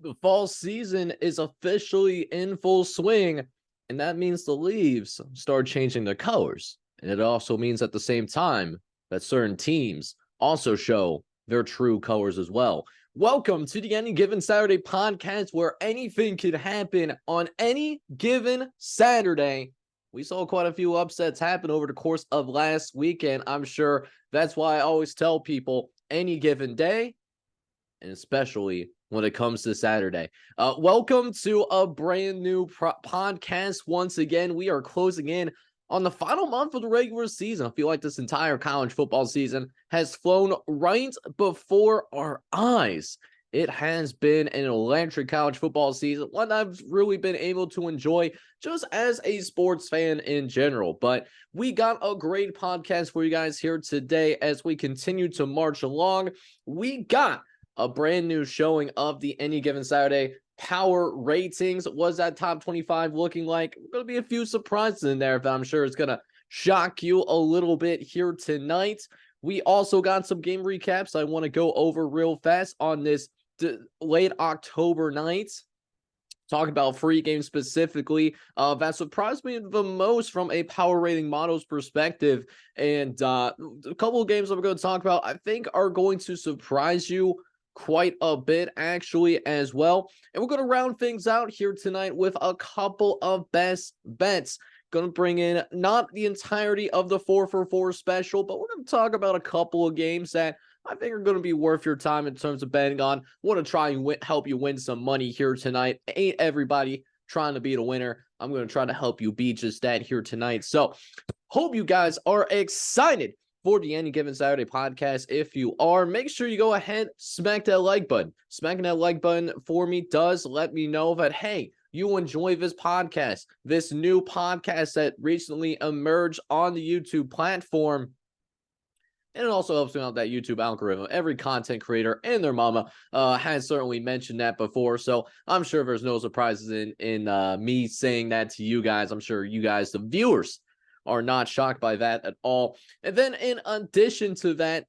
The fall season is officially in full swing, and that means the leaves start changing their colors. And it also means at the same time that certain teams also show their true colors as well. Welcome to the Any Given Saturday podcast, where anything could happen on any given Saturday. We saw quite a few upsets happen over the course of last weekend. I'm sure that's why I always tell people any given day, and especially when it comes to Saturday. Welcome to a brand new podcast. Once again, we are closing in on the final month of the regular season. I feel like this entire college football season has flown right before our eyes. It has been an electric college football season, one I've really been able to enjoy just as a sports fan in general. But we got a great podcast for you guys here today as we continue to march along. We got a brand new showing of the Any Given Saturday power ratings. What's that top 25 looking like? Going to be a few surprises in there, but I'm sure it's going to shock you a little bit here tonight. We also got some game recaps I want to go over real fast on this late October night. Talk about free games specifically that surprised me the most from a power rating models perspective. And a couple of games that we're going to talk about I think are going to surprise you quite a bit actually as well. And we're going to round things out here tonight with a couple of best bets. Going to bring in not the entirety of the 4-for-4 special, but we're going to talk about a couple of games that I think are going to be worth your time in terms of betting on. Want to try and help you win some money here tonight. Ain't everybody trying to be the winner. I'm going to try to help you be just that here tonight. So hope you guys are excited for the Any Given Saturday podcast. If you are, make sure you go ahead, smack that like button. Smacking that like button for me does let me know that, hey, you enjoy this podcast, this new podcast that recently emerged on the YouTube platform. And it also helps me out that YouTube algorithm. Every content creator and their mama has certainly mentioned that before. So I'm sure there's no surprises in me saying that to you guys. I'm sure you guys, the viewers, are not shocked by that at all. And then in addition to that,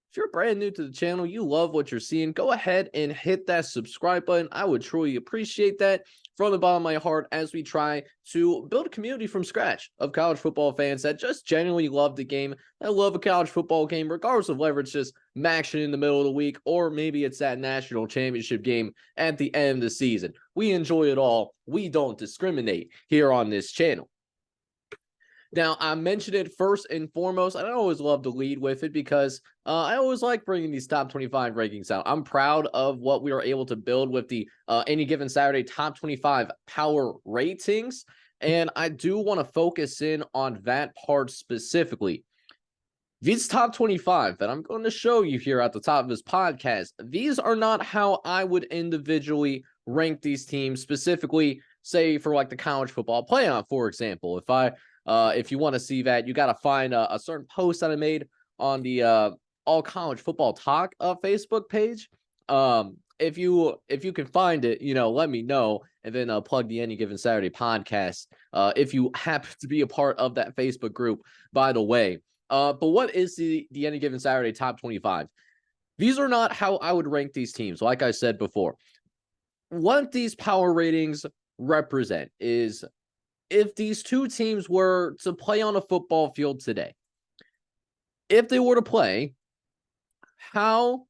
if you're brand new to the channel, you love what you're seeing, go ahead and hit that subscribe button. I would truly appreciate that from the bottom of my heart as we try to build a community from scratch of college football fans that just genuinely love the game. I love a college football game, regardless of whether it's just action in the middle of the week or maybe it's that national championship game at the end of the season. We enjoy it all. We don't discriminate here on this channel. Now, I mentioned it first and foremost. I always love to lead with it because I always like bringing these top 25 rankings out. I'm proud of what we were able to build with the Any Given Saturday top 25 power ratings. And I do want to focus in on that part specifically. These top 25 that I'm going to show you here at the top of this podcast, these are not how I would individually rank these teams, specifically, say, for like the college football playoff, for example. If you want to see that, you got to find a certain post that I made on the All College Football Talk Facebook page. If you can find it, let me know, and then plug the Any Given Saturday podcast. If you happen to be a part of that Facebook group, by the way. But what is the Any Given Saturday top 25? These are not how I would rank these teams. Like I said before, what these power ratings represent is, if these two teams were to play on a football field today, if they were to play, how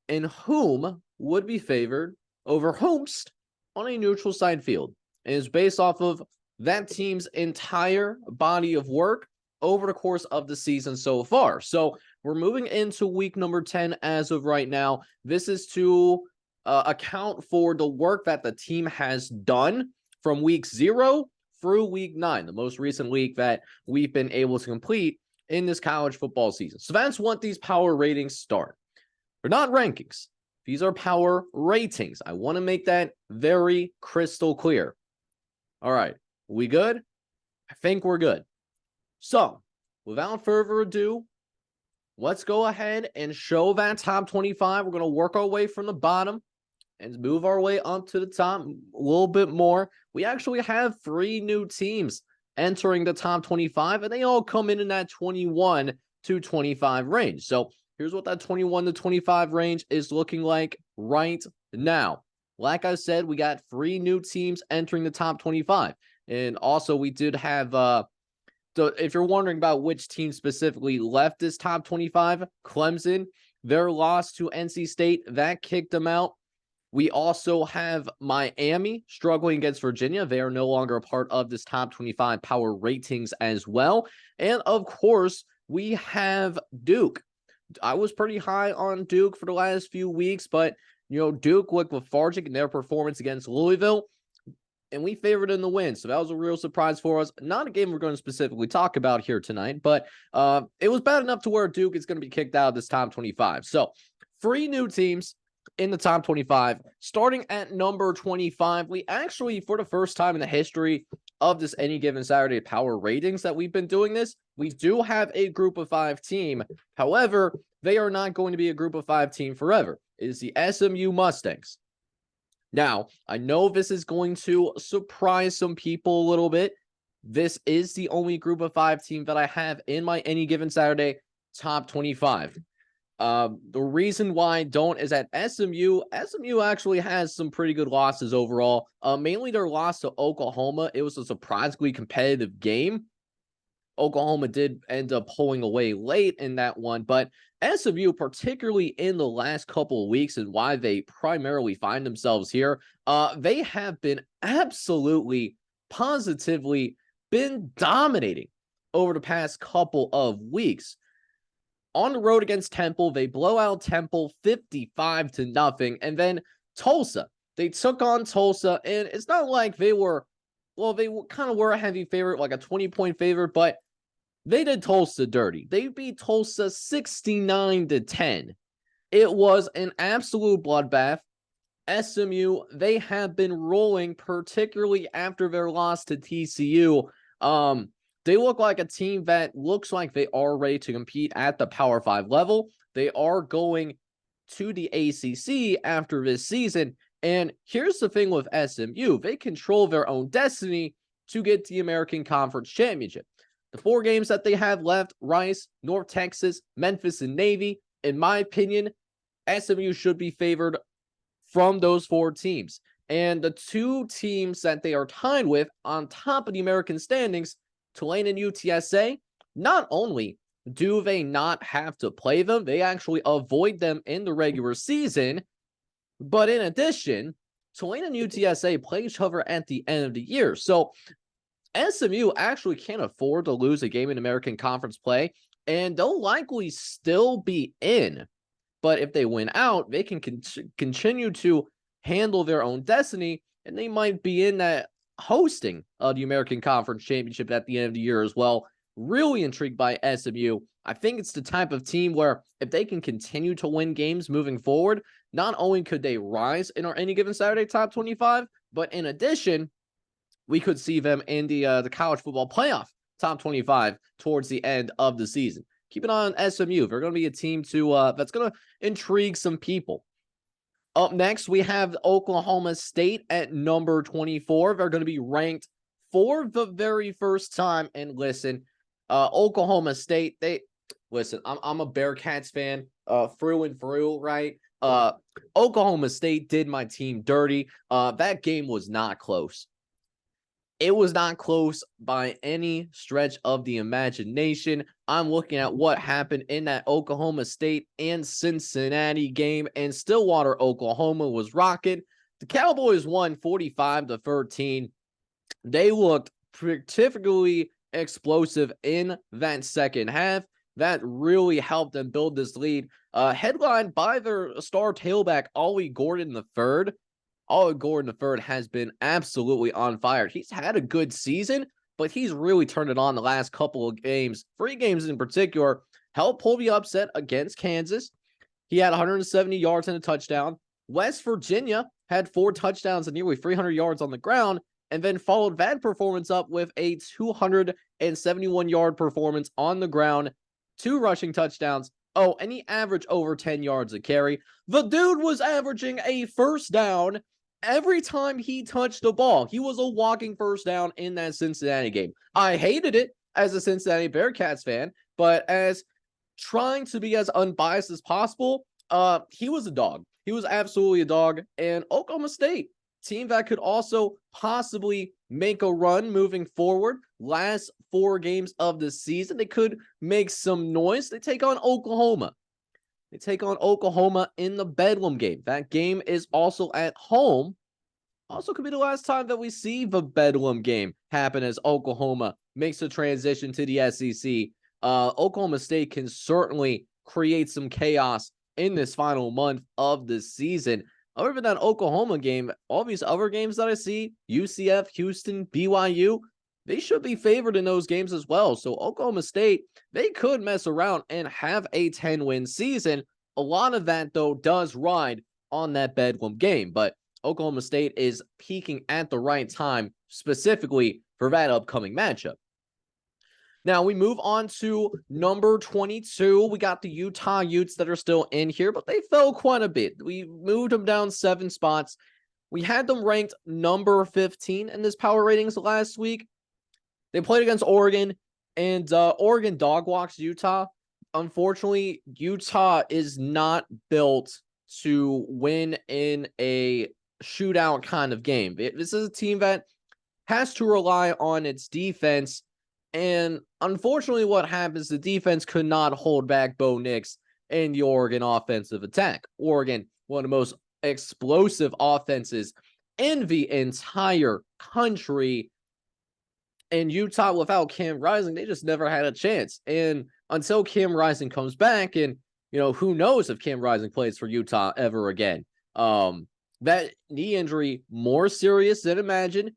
and whom would be favored over whomst on a neutral side field? And it's based off of that team's entire body of work over the course of the season so far. So we're moving into week number 10 as of right now. This is to account for the work that the team has done from week 0 through week 9, the most recent week that we've been able to complete in this college football season. So that's what these power ratings start. They're not rankings. These are power ratings. I want to make that very crystal clear. All right, we good? I think we're good. So without further ado, let's go ahead and show that top 25. We're going to work our way from the bottom and move our way up to the top a little bit more. We actually have 3 new teams entering the top 25, and they all come in that 21 to 25 range. So here's what that 21 to 25 range is looking like right now. like I said, we got 3 new teams entering the top 25. And also we did have, so if you're wondering about which team specifically left this top 25, Clemson, their loss to NC State, that kicked them out. We also have Miami struggling against Virginia. They are no longer a part of this top 25 power ratings as well. And of course, we have Duke. I was pretty high on Duke for the last few weeks, but Duke looked lethargic in their performance against Louisville, and we favored in the win. So that was a real surprise for us. Not a game we're going to specifically talk about here tonight, but it was bad enough to where Duke is going to be kicked out of this top 25. So 3 new teams in the top 25. Starting at number 25, we actually, for the first time in the history of this Any Given Saturday power ratings that we've been doing this, we do have a group of 5 team. However, they are not going to be a group of 5 team forever. It is the SMU Mustangs. Now, I know this is going to surprise some people a little bit. This is the only group of 5 team that I have in my Any Given Saturday top 25. The reason why I don't is that SMU actually has some pretty good losses overall. Mainly their loss to Oklahoma. It was a surprisingly competitive game. Oklahoma did end up pulling away late in that one, but SMU, particularly in the last couple of weeks and why they primarily find themselves here, they have been absolutely, positively been dominating over the past couple of weeks. On the road against Temple, they blow out Temple 55-0. And then Tulsa, they took on Tulsa, and it's not like they were, well, they kind of were a heavy favorite, like a 20-point favorite, but they did Tulsa dirty. They beat Tulsa 69-10. It was an absolute bloodbath. SMU, they have been rolling, particularly after their loss to TCU. They look like a team that looks like they are ready to compete at the Power 5 level. They are going to the ACC after this season. And here's the thing with SMU. They control their own destiny to get the American Conference Championship. The 4 games that they have left, Rice, North Texas, Memphis, and Navy, in my opinion, SMU should be favored from those 4 teams. And the 2 teams that they are tied with on top of the American standings, Tulane and UTSA, not only do they not have to play them, they actually avoid them in the regular season, but in addition, Tulane and UTSA play each other at the end of the year. So SMU actually can't afford to lose a game in American Conference play, and they'll likely still be in. But if they win out, they can continue to handle their own destiny, and they might be in that hosting of the American Conference Championship at the end of the year as well. Really intrigued by SMU. I think it's the type of team where if they can continue to win games moving forward, not only could they rise in our Any Given Saturday top 25, but in addition, we could see them in the college football playoff top 25 towards the end of the season. Keep an eye on SMU. They're going to be a team to that's going to intrigue some people. Up next, we have Oklahoma State at number 24. They're going to be ranked for the very first time. And listen, Oklahoma State, I'm a Bearcats fan through and through, right? Oklahoma State did my team dirty. That game was not close. It was not close by any stretch of the imagination. I'm looking at what happened in that Oklahoma State and Cincinnati game, and Stillwater, Oklahoma was rocking. The Cowboys won 45-13. They looked particularly explosive in that second half. That really helped them build this lead. Headlined by their star tailback, Ollie Gordon III. Ollie Gordon III has been absolutely on fire. He's had a good season, but he's really turned it on the last couple of games. 3 games in particular. Helped pull the upset against Kansas. He had 170 yards and a touchdown. West Virginia had 4 touchdowns and nearly 300 yards on the ground, and then followed that performance up with a 271-yard performance on the ground, 2 rushing touchdowns. Oh, and he averaged over 10 yards a carry. The dude was averaging a first down every time he touched the ball. He was a walking first down in that Cincinnati game. I hated it as a Cincinnati Bearcats fan, but as trying to be as unbiased as possible, he was a dog. he was absolutely a dog. And Oklahoma State, team that could also possibly make a run moving forward. Last 4 games of the season, they could make some noise. They take on Oklahoma. They take on Oklahoma in the Bedlam game. That game is also at home. Also could be the last time that we see the Bedlam game happen as Oklahoma makes the transition to the SEC. Oklahoma State can certainly create some chaos in this final month of the season. Other than that Oklahoma game, all these other games that I see, UCF, Houston, BYU, they should be favored in those games as well. So Oklahoma State, they could mess around and have a 10-win season. A lot of that, though, does ride on that Bedlam game. But Oklahoma State is peaking at the right time, specifically for that upcoming matchup. Now we move on to number 22. We got the Utah Utes that are still in here, but they fell quite a bit. We moved them down 7 spots. We had them ranked number 15 in this power ratings last week. They played against Oregon, and Oregon dog walks Utah. Unfortunately, Utah is not built to win in a shootout kind of game. This is a team that has to rely on its defense, and unfortunately what happens, the defense could not hold back Bo Nix and the Oregon offensive attack. Oregon, one of the most explosive offenses in the entire country, and Utah, without Cam Rising, they just never had a chance. And until Cam Rising comes back, and who knows if Cam Rising plays for Utah ever again. That knee injury more serious than imagined.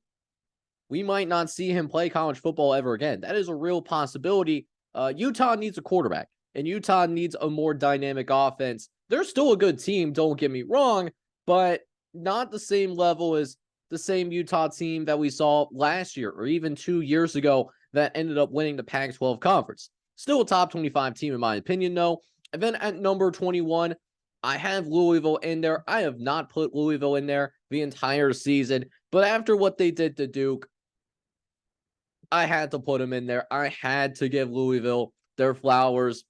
We might not see him play college football ever again. That is a real possibility. Utah needs a quarterback, and Utah needs a more dynamic offense. They're still a good team, don't get me wrong, but not the same level as the same Utah team that we saw last year or even 2 years ago that ended up winning the Pac-12 conference. Still a top 25 team in my opinion, though. And then at number 21, I have Louisville in there. I have not put Louisville in there the entire season, but after what they did to Duke, I had to put them in there. I had to give Louisville their flowers.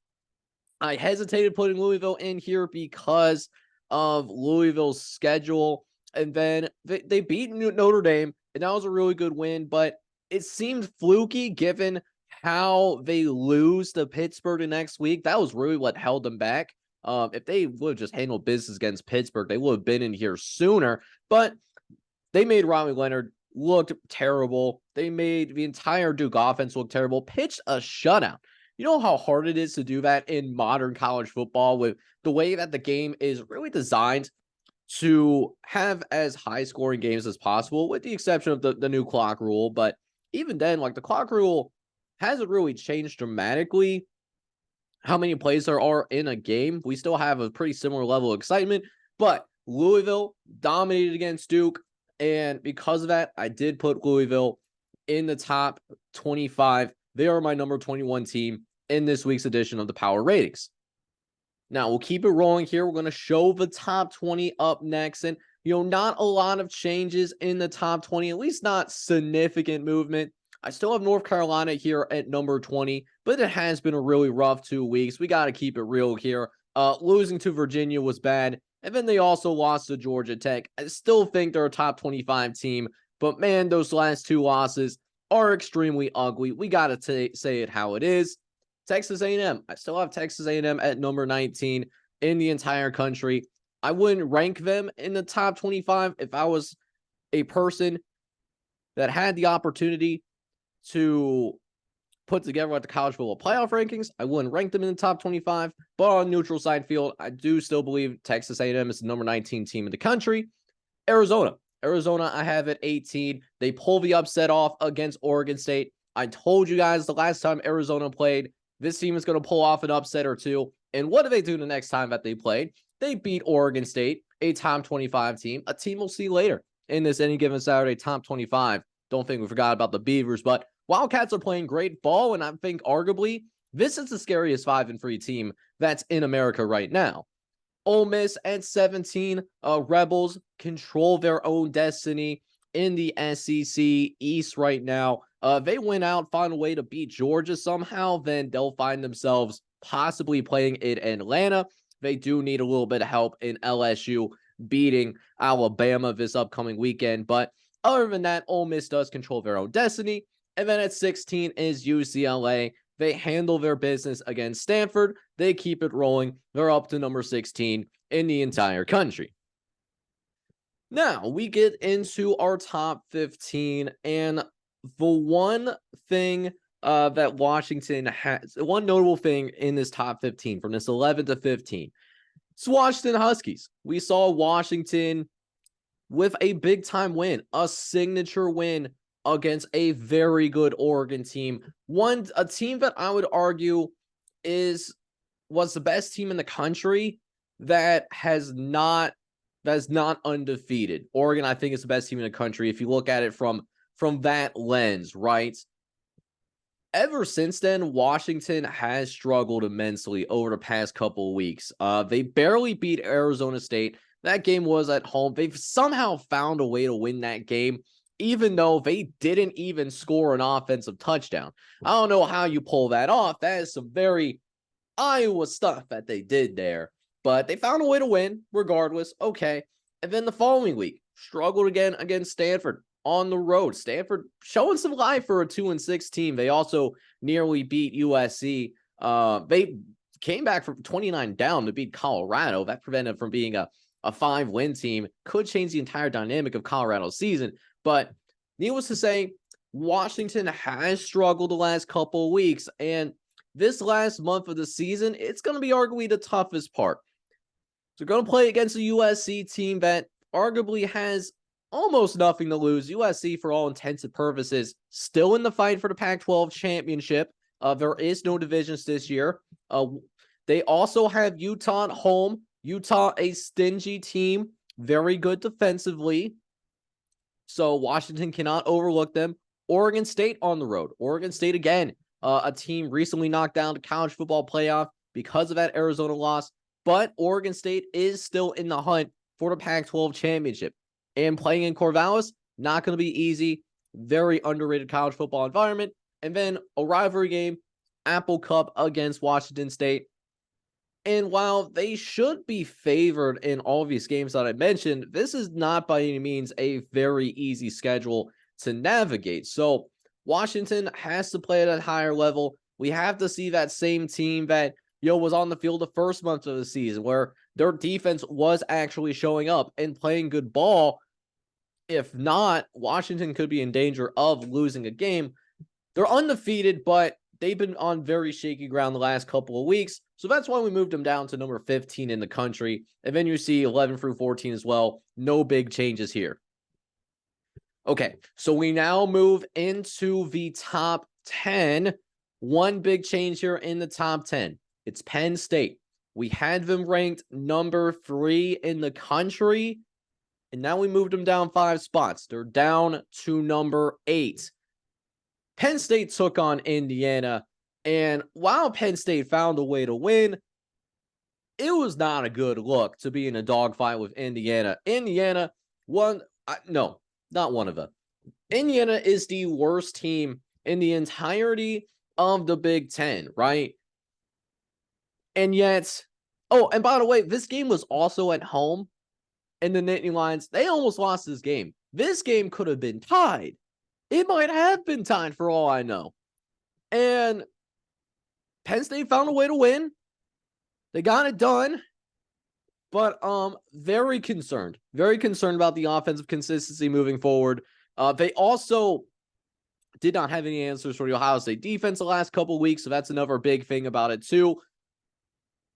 I hesitated putting Louisville in here because of Louisville's schedule. And then they beat Notre Dame, and that was a really good win, but it seemed fluky given how they lose to Pittsburgh the next week. That was really what held them back. If they would have just handled business against Pittsburgh, they would have been in here sooner. But they made Riley Leonard look terrible. They made the entire Duke offense look terrible. Pitched a shutout. You know how hard it is to do that in modern college football with the way that the game is really designed to have as high scoring games as possible, with the exception of the new clock rule. But even then, like, the clock rule hasn't really changed dramatically how many plays there are in a game. We still have a pretty similar level of excitement, but Louisville dominated against Duke. And because of that, I did put Louisville in the top 25. They are my number 21 team in this week's edition of the Power Ratings. Now, we'll keep it rolling here. We're going to show the top 20 up next. And, not a lot of changes in the top 20, at least not significant movement. I still have North Carolina here at number 20, but it has been a really rough 2 weeks. We got to keep it real here. Losing to Virginia was bad. And then they also lost to Georgia Tech. I still think they're a top 25 team, but man, those last 2 losses are extremely ugly. We got to say it how it is. Texas A&M. I still have Texas A&M at number 19 in the entire country. I wouldn't rank them in the top 25 if I was a person that had the opportunity to put together at the college football playoff rankings. I wouldn't rank them in the top 25, but on a neutral side field, I do still believe Texas A&M is the number 19 team in the country. Arizona, I have at 18. They pull the upset off against Oregon State. I told you guys the last time Arizona played, this team is going to pull off an upset or two. And what do they do the next time that they played? They beat Oregon State, a top 25 team, a team we'll see later in this Any Given Saturday top 25. Don't think we forgot about the Beavers, but Wildcats are playing great ball, and I think arguably this is the scariest 5-3 team that's in America right now. Ole Miss at 17. Rebels control their own destiny in the SEC East right now. They win out, find a way to beat Georgia somehow, then they'll find themselves possibly playing in Atlanta. they do need a little bit of help in LSU beating Alabama this upcoming weekend. But other than that, Ole Miss does control their own destiny. And then at 16 is UCLA. They handle their business against Stanford. They keep it rolling. They're up to number 16 in the entire country. Now we get into our top 15, and the one thing that Washington has, one notable thing in this top 15 from this 11 to 15, it's Washington Huskies. We saw Washington with a big time win, a signature win against a very good Oregon team. A team that I would argue was the best team in the country that is not undefeated. Oregon, I think, is the best team in the country if you look at it from that lens, right? Ever since then, Washington has struggled immensely over the past couple of weeks. They barely beat Arizona State. That game was at home. They've somehow found a way to win that game, even though they didn't even score an offensive touchdown. I don't know how you pull that off. That is some very Iowa stuff that they did there. But they found a way to win regardless. Okay. And then the following week, struggled again against Stanford on the road. Stanford showing some life for a 2-6 team. They also nearly beat USC. They came back from 29 down to beat Colorado. That prevented them from being a 5-win team. Could change the entire dynamic of Colorado's season. But needless to say, Washington has struggled the last couple of weeks. And this last month of the season, it's going to be arguably the toughest part. So going to play against a USC team that arguably has almost nothing to lose. USC, for all intents and purposes, still in the fight for the Pac-12 championship. There is no divisions this year. They also have Utah at home. Utah, a stingy team, very good defensively. So Washington cannot overlook them. Oregon State on the road. Oregon State, again, a team recently knocked down the college football playoff because of that Arizona loss. But Oregon State is still in the hunt for the Pac-12 championship. And playing in Corvallis, not going to be easy. Very underrated college football environment. And then a rivalry game, Apple Cup against Washington State. And while they should be favored in all of these games that I mentioned, this is not by any means a very easy schedule to navigate. So Washington has to play at a higher level. We have to see that same team that was on the field the first month of the season, where their defense was actually showing up and playing good ball. If not, Washington could be in danger of losing a game. They're undefeated, but they've been on very shaky ground the last couple of weeks. So that's why we moved them down to number 15 in the country. And then you see 11 through 14 as well. No big changes here. Okay, so we now move into the top 10. One big change here in the top 10. It's Penn State. We had them ranked number 3 in the country, and now we moved them down 5 spots. They're down to number 8. Penn State took on Indiana, and while Penn State found a way to win, it was not a good look to be in a dogfight with Indiana. Indiana not one of them. Indiana is the worst team in the entirety of the Big Ten, right? And yet, and by the way, this game was also at home, and the Nittany Lions, they almost lost this game. This game could have been tied. It might have been tied for all I know. And Penn State found a way to win. They got it done. But very concerned about the offensive consistency moving forward. They also did not have any answers for the Ohio State defense the last couple of weeks, so that's another big thing about it too.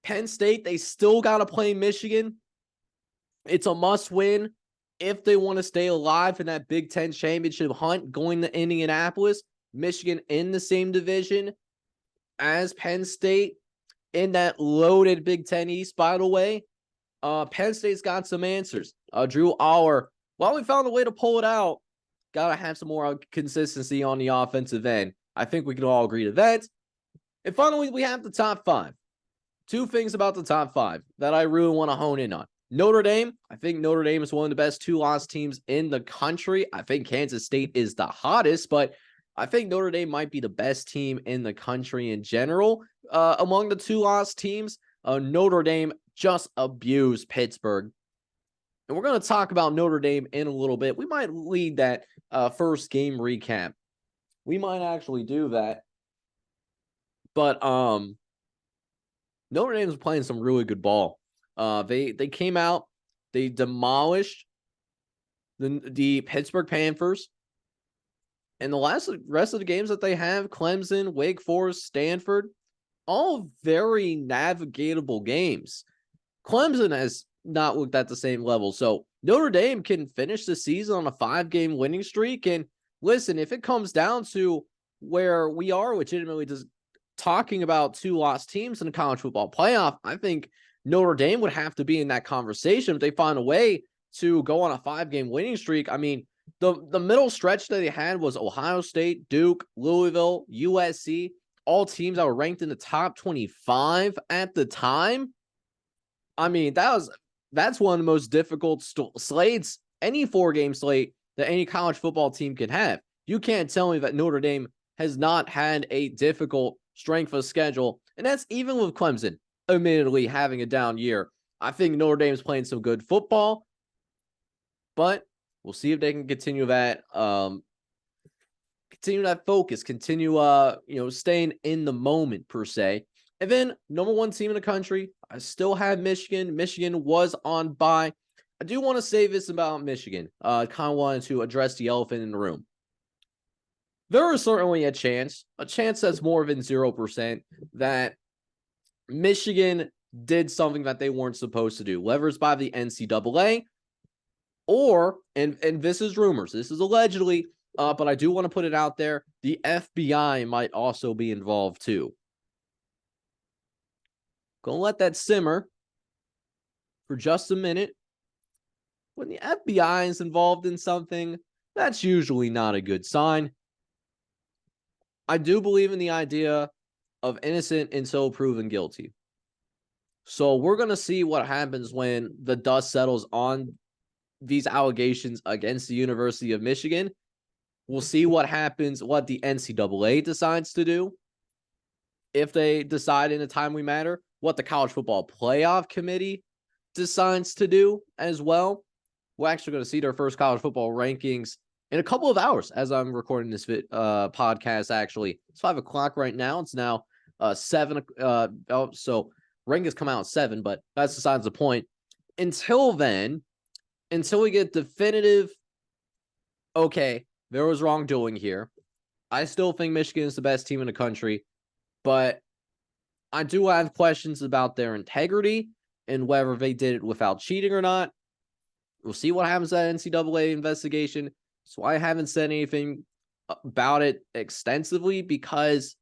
Penn State, they still got to play Michigan. It's a must-win if they want to stay alive in that Big Ten championship hunt going to Indianapolis. Michigan in the same division as Penn State in that loaded Big Ten East, by the way. Penn State's got some answers. Drew Aller, while we found a way to pull it out, got to have some more consistency on the offensive end. I think we can all agree to that. And finally, we have the top 5. 2 things about the top 5 that I really want to hone in on. Notre Dame, I think Notre Dame is one of the best 2-loss teams in the country. I think Kansas State is the hottest, but I think Notre Dame might be the best team in the country in general. Among the 2-loss teams, Notre Dame just abused Pittsburgh. And we're going to talk about Notre Dame in a little bit. We might lead that first game recap. We might actually do that. But Notre Dame's playing some really good ball. They came out, they demolished the Pittsburgh Panthers. And the rest of the games that they have, Clemson, Wake Forest, Stanford, all very navigatable games. Clemson has not looked at the same level. So Notre Dame can finish the season on a 5-game winning streak. And listen, if it comes down to where we are legitimately just talking about 2 lost teams in the college football playoff, I think Notre Dame would have to be in that conversation if they find a way to go on a 5-game winning streak. I mean, the middle stretch that they had was Ohio State, Duke, Louisville, USC, all teams that were ranked in the top 25 at the time. I mean, that's one of the most difficult slates, any 4-game slate that any college football team can have. You can't tell me that Notre Dame has not had a difficult strength of schedule, and that's even with Clemson admittedly having a down year. I think Notre Dame's playing some good football, but we'll see if they can continue that focus, continue staying in the moment per se. And then number 1 team in the country, I still have Michigan. Michigan was on bye. I do want to say this about Michigan. I kind of wanted to address the elephant in the room. There is certainly a chance that's more than 0%, that Michigan did something that they weren't supposed to do, whether it's by the NCAA or, and this is rumors, this is allegedly, but I do want to put it out there, the FBI might also be involved too. Gonna let that simmer for just a minute. When the FBI is involved in something, that's usually not a good sign. I do believe in the idea of innocent until proven guilty. So we're going to see what happens when the dust settles on these allegations against the University of Michigan. We'll see what happens, what the NCAA decides to do. If they decide in a timely manner, what the College Football Playoff Committee decides to do as well. We're actually going to see their first college football rankings in a couple of hours as I'm recording this podcast. Actually, it's 5:00 right now. It's now 7. So rankings come out at 7, but that's besides the point. Until then, until we get definitive, okay, there was wrongdoing here. I still think Michigan is the best team in the country, but I do have questions about their integrity and whether they did it without cheating or not. We'll see what happens at NCAA investigation. So I haven't said anything about it extensively because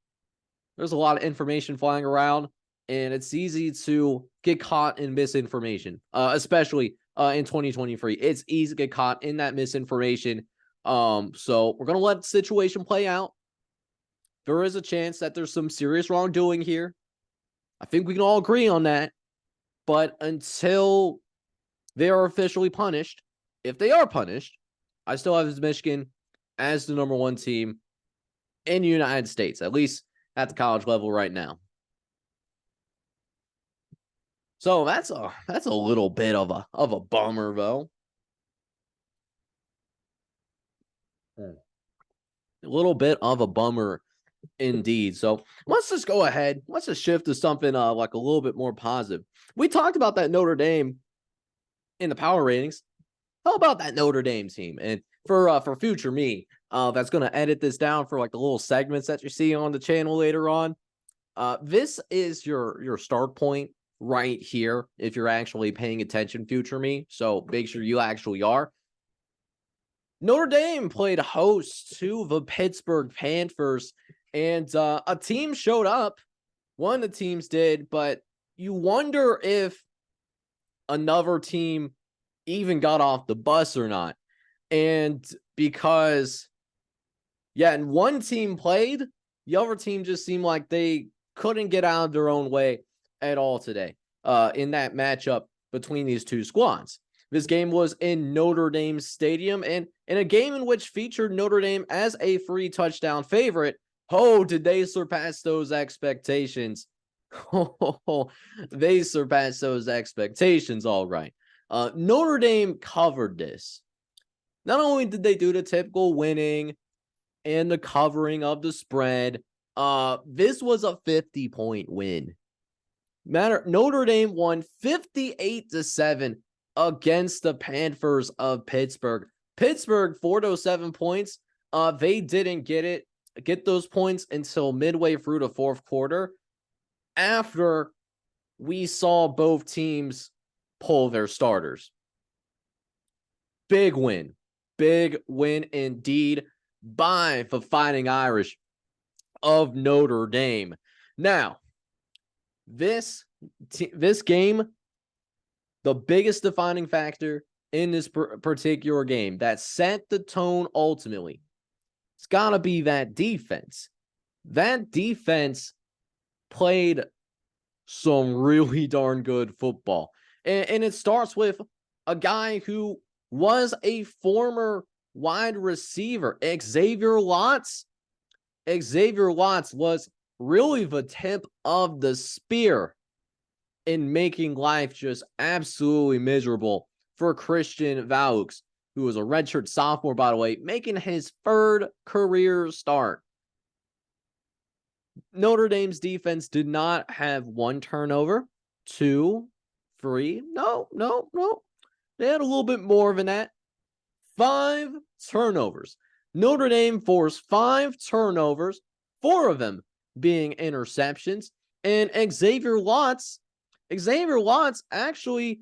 there's a lot of information flying around and it's easy to get caught in misinformation, especially in 2023. It's easy to get caught in that misinformation. So we're going to let the situation play out. There is a chance that there's some serious wrongdoing here. I think we can all agree on that. But until they are officially punished, if they are punished, I still have Michigan as the number 1 team in the United States, at least at the college level right now. So that's a little bit of a bummer, though. A little bit of a bummer indeed. So let's just go ahead. Let's just shift to something like a little bit more positive. We talked about that Notre Dame in the power ratings. How about that Notre Dame team? And for future me, that's going to edit this down for like the little segments that you see on the channel later on. This is your start point right here if you're actually paying attention, future me. So make sure you actually are. Notre Dame played host to the Pittsburgh Panthers, and a team showed up. One of the teams did, but you wonder if another team even got off the bus or not. And because, and one team played, the other team just seemed like they couldn't get out of their own way at all today in that matchup between these two squads. This game was in Notre Dame Stadium, and in a game in which featured Notre Dame as a free touchdown favorite, did they surpass those expectations. They surpassed those expectations, all right. Notre Dame covered this. Not only did they do the typical winning and the covering of the spread, this was a 50-point win. Notre Dame won 58-7 against the Panthers of Pittsburgh. Pittsburgh, for those 7 points, they didn't get those points until midway through the fourth quarter, after we saw both teams pull their starters. Big win indeed by the Fighting Irish of Notre Dame. Now, this game, the biggest defining factor in this particular game that set the tone ultimately, it's got to be that defense. That defense played some really darn good football. And it starts with a guy who was a former wide receiver, Xavier Lotz. Xavier Lotz was really the tip of the spear in making life just absolutely miserable for Christian Vaux, who was a redshirt sophomore, by the way, making his third career start. Notre Dame's defense did not have 1 turnover, 2, 3. No. They had a little bit more than that. 5 turnovers. Notre Dame forced 5 turnovers, 4 of them being interceptions. And Xavier Lotz actually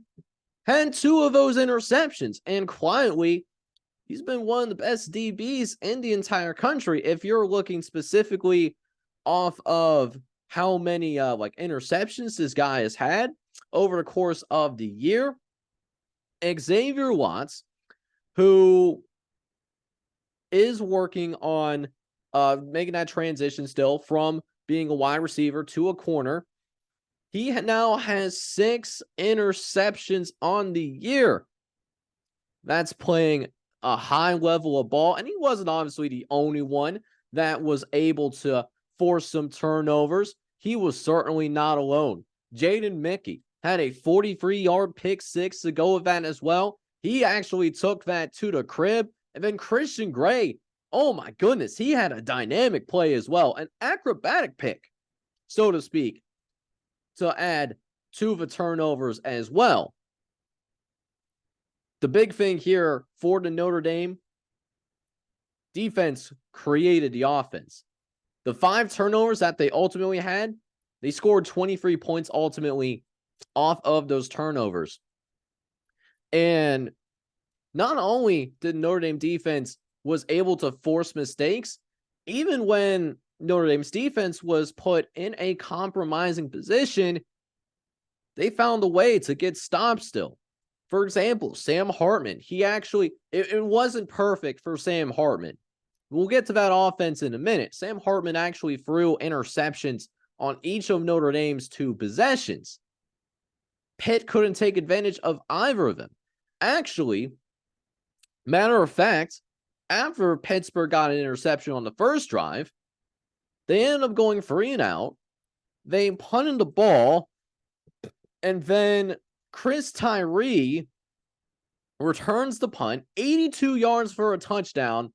had 2 of those interceptions. And quietly, he's been one of the best DBs in the entire country. If you're looking specifically off of how many interceptions this guy has had over the course of the year, Xavier Lotz, who is working on making that transition still from being a wide receiver to a corner, he now has 6 interceptions on the year. That's playing a high level of ball, and he wasn't obviously the only one that was able to force some turnovers. He was certainly not alone. Jaden Mickey had a 43-yard pick six to go with that as well. He actually took that to the crib. And then Christian Gray, oh my goodness, he had a dynamic play as well, an acrobatic pick, so to speak, to add to the turnovers as well. The big thing here for the Notre Dame defense created the offense. The 5 turnovers that they ultimately had, they scored 23 points ultimately off of those turnovers. And not only did Notre Dame defense was able to force mistakes, even when Notre Dame's defense was put in a compromising position, they found a way to get stops still. For example, Sam Hartman, it wasn't perfect for Sam Hartman. We'll get to that offense in a minute. Sam Hartman actually threw interceptions on each of Notre Dame's 2 possessions. Pitt couldn't take advantage of either of them. Actually, matter of fact, after Pittsburgh got an interception on the first drive, they ended up going 3 and out. They punted the ball, and then Chris Tyree returns the punt, 82 yards for a touchdown.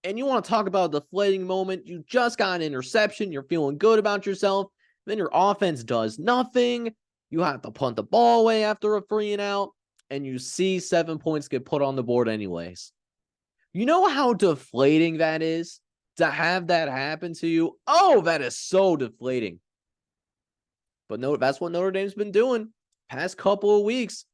And you want to talk about a deflating moment. You just got an interception. You're feeling good about yourself. Then your offense does nothing. You have to punt the ball away after a 3 and out. And you see 7 points get put on the board anyways. You know how deflating that is to have that happen to you? Oh, that is so deflating. But no, that's what Notre Dame's been doing past couple of weeks.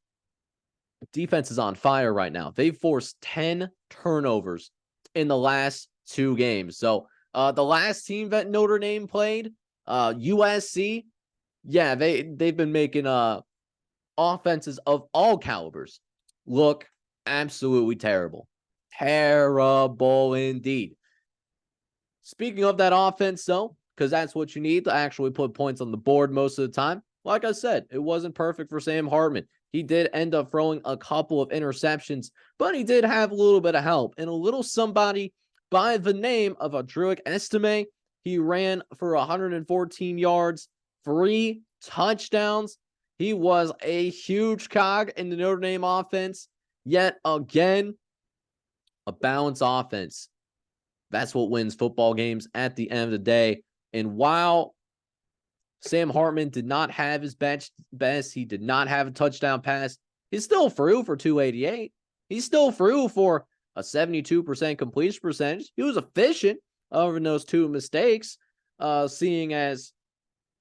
Defense is on fire right now. They've forced 10 turnovers in the last 2 games. So the last team that Notre Dame played, USC, yeah, they've been making offenses of all calibers look absolutely terrible. Terrible indeed. Speaking of that offense, though, because that's what you need to actually put points on the board most of the time. Like I said, it wasn't perfect for Sam Hartman. He did end up throwing a couple of interceptions, but he did have a little bit of help. And a little somebody by the name of Adric Estime, he ran for 114 yards, 3 touchdowns. He was a huge cog in the Notre Dame offense. Yet again, a balanced offense. That's what wins football games at the end of the day. And while Sam Hartman did not have his best, he did not have a touchdown pass, he still threw for 288. He still threw for a 72% completion percentage. He was efficient over those 2 mistakes, seeing as,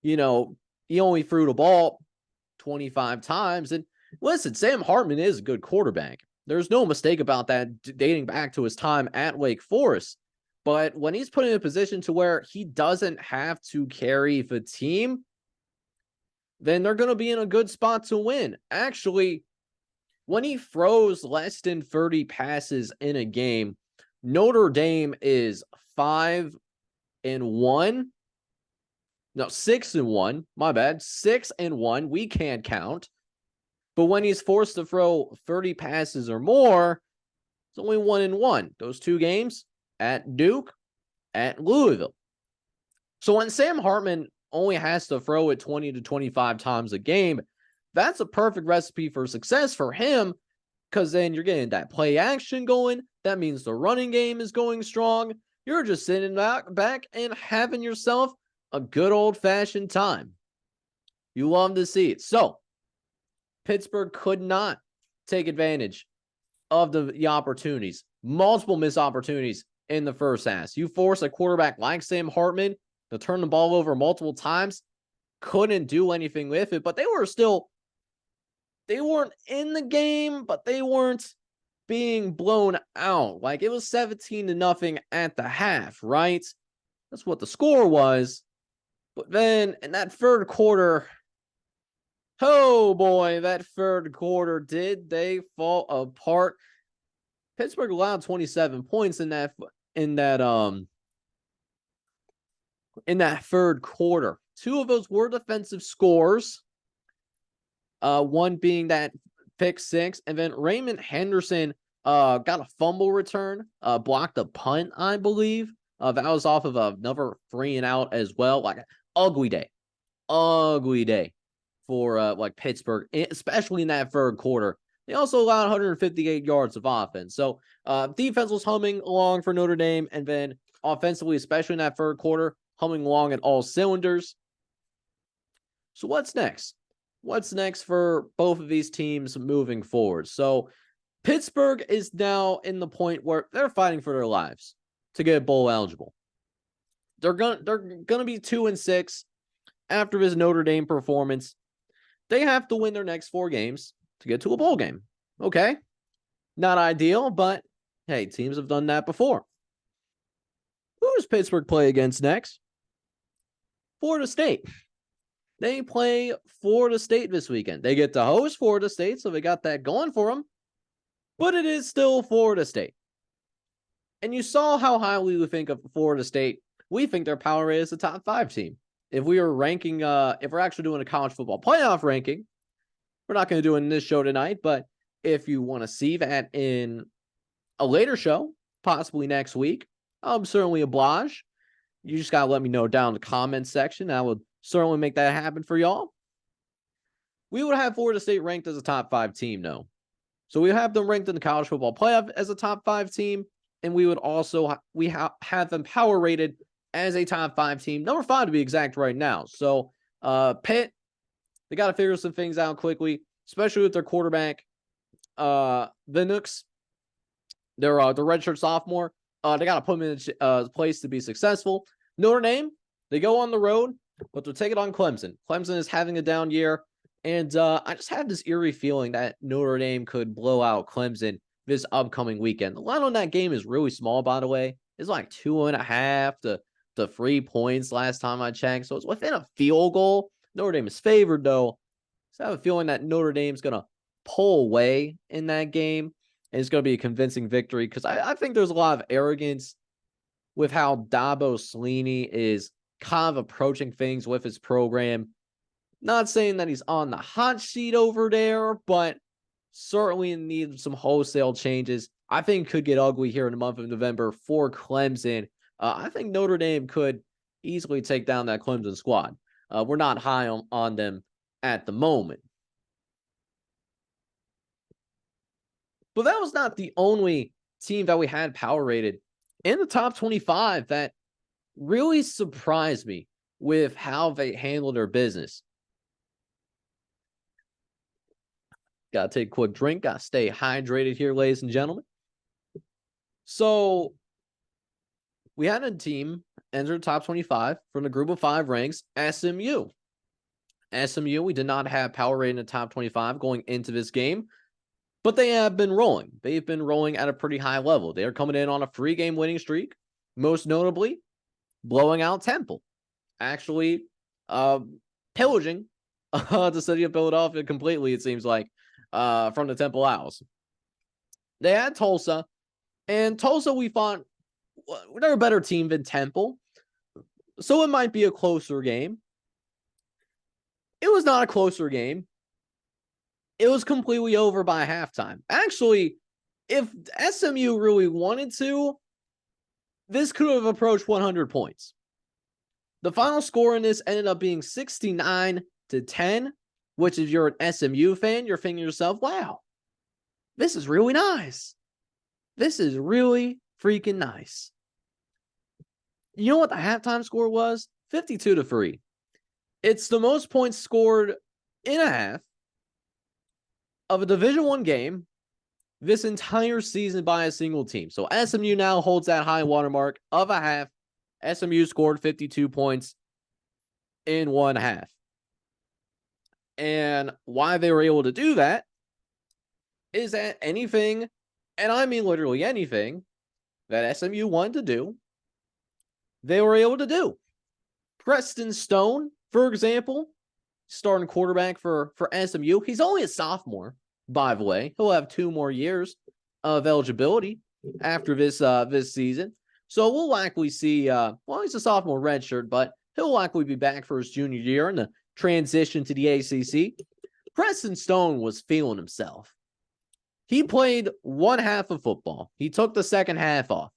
he only threw the ball 25 times. And listen, Sam Hartman is a good quarterback. There's no mistake about that, dating back to his time at Wake Forest. But when he's put in a position to where he doesn't have to carry the team, then they're going to be in a good spot to win. Actually, when he throws less than 30 passes in a game, Notre Dame is 5-1. No, 6-1. My bad. 6-1. We can't count. But when he's forced to throw 30 passes or more, it's only 1-1. Those 2 games at Duke, at Louisville. So when Sam Hartman only has to throw it 20 to 25 times a game, that's a perfect recipe for success for him, because then you're getting that play action going. That means the running game is going strong. You're just sitting back and having yourself a good old-fashioned time. You love to see it. So Pittsburgh could not take advantage of the opportunities. Multiple missed opportunities in the first half. You force a quarterback like Sam Hartman to turn the ball over multiple times, couldn't do anything with it, but they weren't in the game, but they weren't being blown out. Like, it was 17-0 at the half, right? That's what the score was. But then in that third quarter, oh boy, that third quarter, did they fall apart. Pittsburgh allowed 27 points in that third quarter. 2 of those were defensive scores. One being that pick 6, and then Raymond Henderson got a fumble return, blocked a punt, I believe. That was off of another 3-and-out as well. Like, ugly day for Pittsburgh, especially in that third quarter. They also allowed 158 yards of offense. So defense was humming along for Notre Dame, and then offensively, especially in that third quarter, humming along at all cylinders. So what's next? What's next for both of these teams moving forward? So Pittsburgh is now in the point where they're fighting for their lives to get bowl eligible. They're gonna be 2-6 after this Notre Dame performance. They have to win their next 4 games to get to a bowl game. Okay, not ideal, but hey, teams have done that before. Who does Pittsburgh play against next? Florida State. They play Florida State this weekend. They get to host Florida State, so they got that going for them. But it is still Florida State. And you saw how highly we think of Florida State. We think their power is a top 5 team. If we were ranking, if we're actually doing a college football playoff ranking, we're not going to do it in this show tonight, but if you want to see that in a later show, possibly next week, I'm certainly oblige. You just got to let me know down in the comments section. I would certainly make that happen for y'all. We would have Florida State ranked as a top 5 team, though. So we have them ranked in the college football playoff as a top 5 team, and we would also have them power rated as a top 5 team, number 5 to be exact right now. So Pitt, they got to figure some things out quickly, especially with their quarterback, Vinux, their redshirt sophomore. They got to put him in a place to be successful. Notre Dame, they go on the road, but they'll take it on Clemson. Clemson is having a down year, and I just have this eerie feeling that Notre Dame could blow out Clemson this upcoming weekend. The line on that game is really small, by the way. It's like 2.5 to 3 points last time I checked, so it's within a field goal. Notre Dame is favored, though. So I have a feeling that Notre Dame's going to pull away in that game, and it's going to be a convincing victory, because I think there's a lot of arrogance with how Dabo Swinney is kind of approaching things with his program. Not saying that he's on the hot seat over there, but certainly in need of some wholesale changes. I think it could get ugly here in the month of November for Clemson. I think Notre Dame could easily take down that Clemson squad. We're not high on them at the moment. But that was not the only team that we had power rated in the top 25 that really surprised me with how they handled their business. Gotta take a quick drink. Gotta stay hydrated here, ladies and gentlemen. So we had a team enter the top 25 from the group of 5 ranks, SMU. SMU, we did not have power rating in the top 25 going into this game, but they have been rolling. They've been rolling at a pretty high level. They are coming in on a 3-game winning streak, most notably blowing out Temple. Actually, pillaging the city of Philadelphia completely, it seems like, from the Temple Owls. They had Tulsa, and Tulsa, we thought, they're a better team than Temple, so it might be a closer game. It was not a closer game. It was completely over by halftime. Actually, if SMU really wanted to, this could have approached 100 points. The final score in this ended up being 69-10, which if you're an SMU fan, you're thinking to yourself, wow, this is really nice. This is really freaking nice. You know what the halftime score was? 52-3. It's the most points scored in a half of a Division I game this entire season by a single team. So SMU now holds that high watermark of a half. SMU scored 52 points in one half. And why they were able to do that is that anything, and I mean literally anything, that SMU wanted to do, they were able to do. Preston Stone, for example, starting quarterback for SMU. He's only a sophomore, by the way. He'll have 2 more years of eligibility after this season. So we'll likely see, he's a sophomore redshirt, but he'll likely be back for his junior year in the transition to the ACC. Preston Stone was feeling himself. He played one half of football. He took the second half off.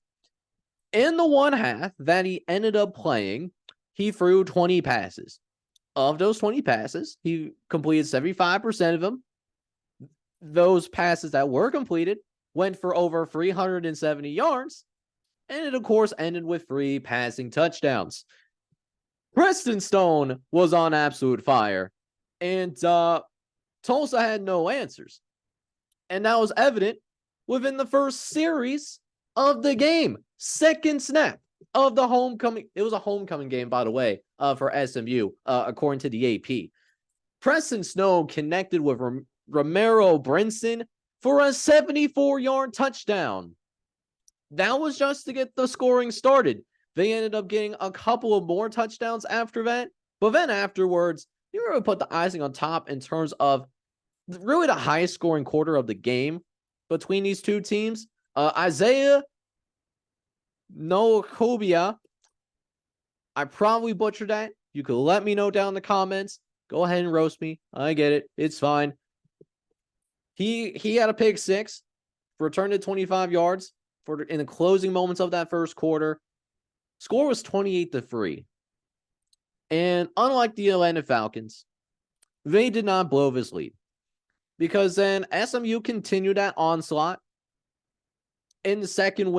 In the one half that he ended up playing, he threw 20 passes. Of those 20 passes, he completed 75% of them. Those passes that were completed went for over 370 yards. And it, of course, ended with 3 passing touchdowns. Preston Stone was on absolute fire. And Tulsa had no answers. And that was evident within the first series of the game. Second snap of the homecoming. It was a homecoming game, by the way, for SMU, according to the AP. Preston Stone connected with Romero Brinson for a 74-yard touchdown. That was just to get the scoring started. They ended up getting a couple of more touchdowns after that. But then afterwards, you really put the icing on top in terms of really the highest scoring quarter of the game between these two teams. Isaiah Nokobia, I probably butchered that. You could let me know down in the comments. Go ahead and roast me. I get it. It's fine. He had a pick 6, returned it 25 yards in the closing moments of that first quarter. Score was 28-3. And unlike the Atlanta Falcons, they did not blow this lead. Because then SMU continued that onslaught in the second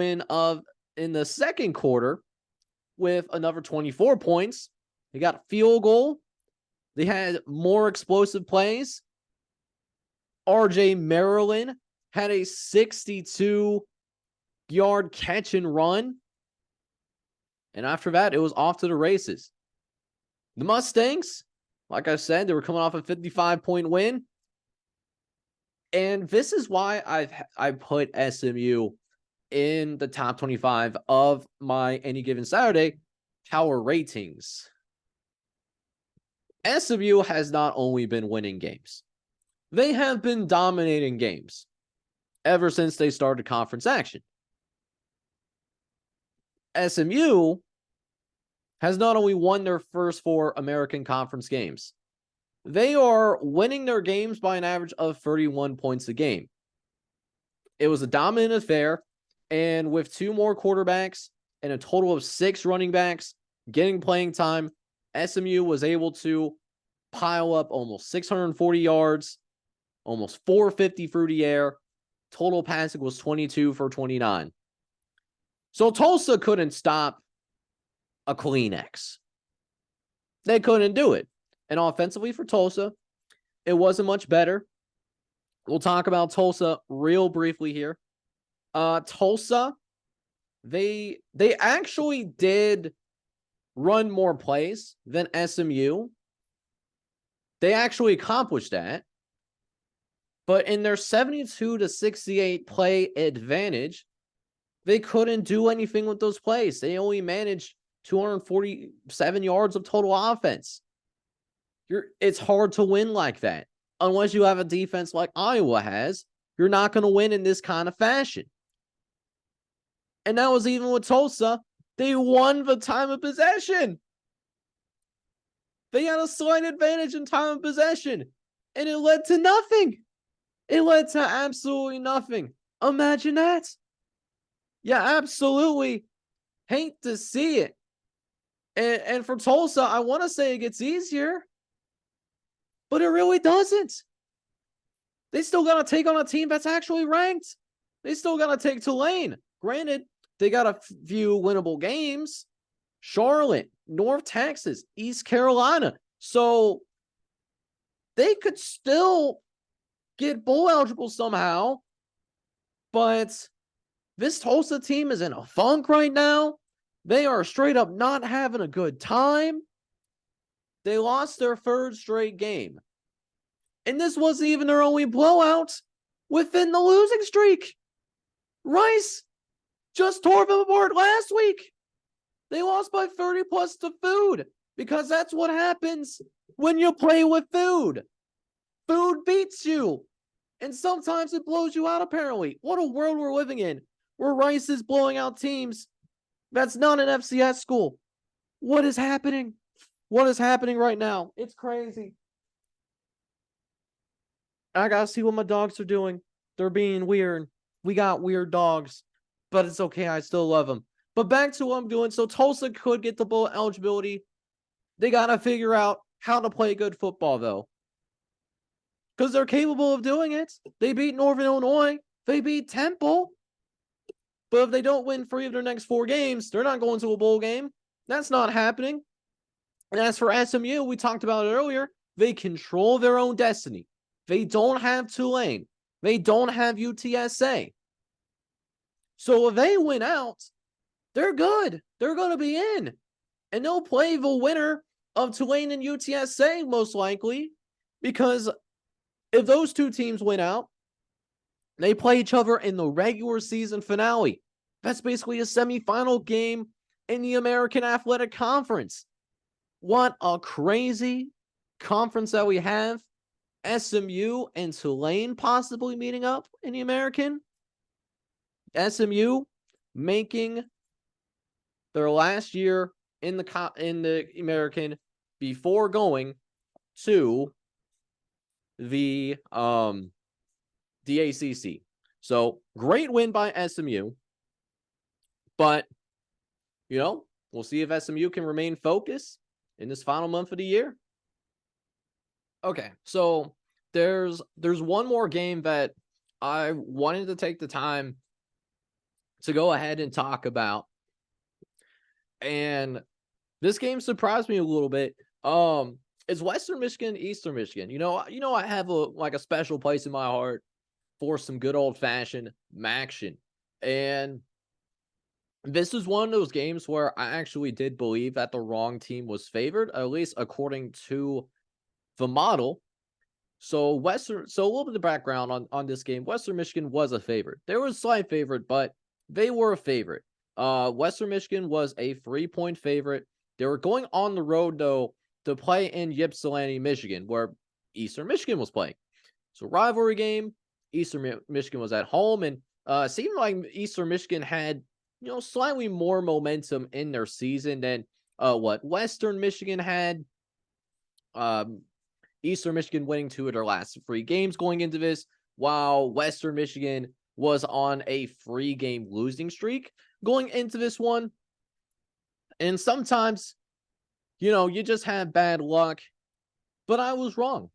quarter with another 24 points. They got a field goal. They had more explosive plays. RJ Maryland had a 62-yard catch and run. And after that, it was off to the races. The Mustangs, like I said, they were coming off a 55-point win. And this is why I put SMU in the top 25 of my Any Given Saturday power ratings. SMU has not only been winning games, they have been dominating games ever since they started conference action. SMU has not only won their first 4 American Conference games, they are winning their games by an average of 31 points a game. It was a dominant affair, and with 2 more quarterbacks and a total of 6 running backs getting playing time, SMU was able to pile up almost 640 yards, almost 450 through the air. Total passing was 22 for 29. So Tulsa couldn't stop a Kleenex. They couldn't do it. And offensively for Tulsa, it wasn't much better. We'll talk about Tulsa real briefly here. Tulsa, they actually did run more plays than SMU. They actually accomplished that. But in their 72-68 play advantage, they couldn't do anything with those plays. They only managed 247 yards of total offense. It's hard to win like that. Unless you have a defense like Iowa has, you're not going to win in this kind of fashion. And that was even with Tulsa. They won the time of possession. They had a slight advantage in time of possession, and it led to nothing. It led to absolutely nothing. Imagine that. Yeah, absolutely hate to see it. And for Tulsa, I want to say it gets easier, but it really doesn't. They still got to take on a team that's actually ranked. They still got to take Tulane. Granted, they got a few winnable games. Charlotte, North Texas, East Carolina. So they could still get bowl eligible somehow. But this Tulsa team is in a funk right now. They are straight up not having a good time. They lost their third straight game. And this wasn't even their only blowout within the losing streak. Rice just tore them apart last week. They lost by 30 plus to Food, because that's what happens when you play with Food. Food beats you. And sometimes it blows you out, apparently. What a world we're living in, where Rice is blowing out teams that's not an FCS school. What is happening? What is happening right now? It's crazy. I gotta see what my dogs are doing. They're being weird. We got weird dogs, but it's okay. I still love them. But back to what I'm doing. So Tulsa could get the bowl eligibility. They gotta figure out how to play good football, though, because they're capable of doing it. They beat Northern Illinois. They beat Temple. But if they don't win 3 of their next 4 games, they're not going to a bowl game. That's not happening. And as for SMU, we talked about it earlier. They control their own destiny. They don't have Tulane. They don't have UTSA. So if they win out, they're good. They're going to be in. And they'll play the winner of Tulane and UTSA most likely, because if those 2 teams win out, they play each other in the regular season finale. That's basically a semifinal game in the American Athletic Conference. What a crazy conference that we have. SMU and Tulane possibly meeting up in the American. SMU making their last year in the American before going to the ACC. So great win by SMU, but we'll see if SMU can remain focused in this final month of the year. Okay, so there's one more game that I wanted to take the time to go ahead and talk about, and this game surprised me a little bit. It's Western Michigan, Eastern Michigan. I have a special place in my heart for some good old-fashioned action. And this is one of those games where I actually did believe that the wrong team was favored, at least according to the model. So a little bit of background on this game. Western Michigan was a favorite. They were a slight favorite, but they were a favorite. Western Michigan was a 3-point favorite. They were going on the road, though, to play in Ypsilanti, Michigan, where Eastern Michigan was playing. So rivalry game. Eastern Michigan was at home, and seemed like Eastern Michigan had, slightly more momentum in their season than what Western Michigan had. Eastern Michigan winning 2 of their last 3 games going into this, while Western Michigan was on a 3-game losing streak going into this one. And sometimes you just had bad luck. But I was wrong.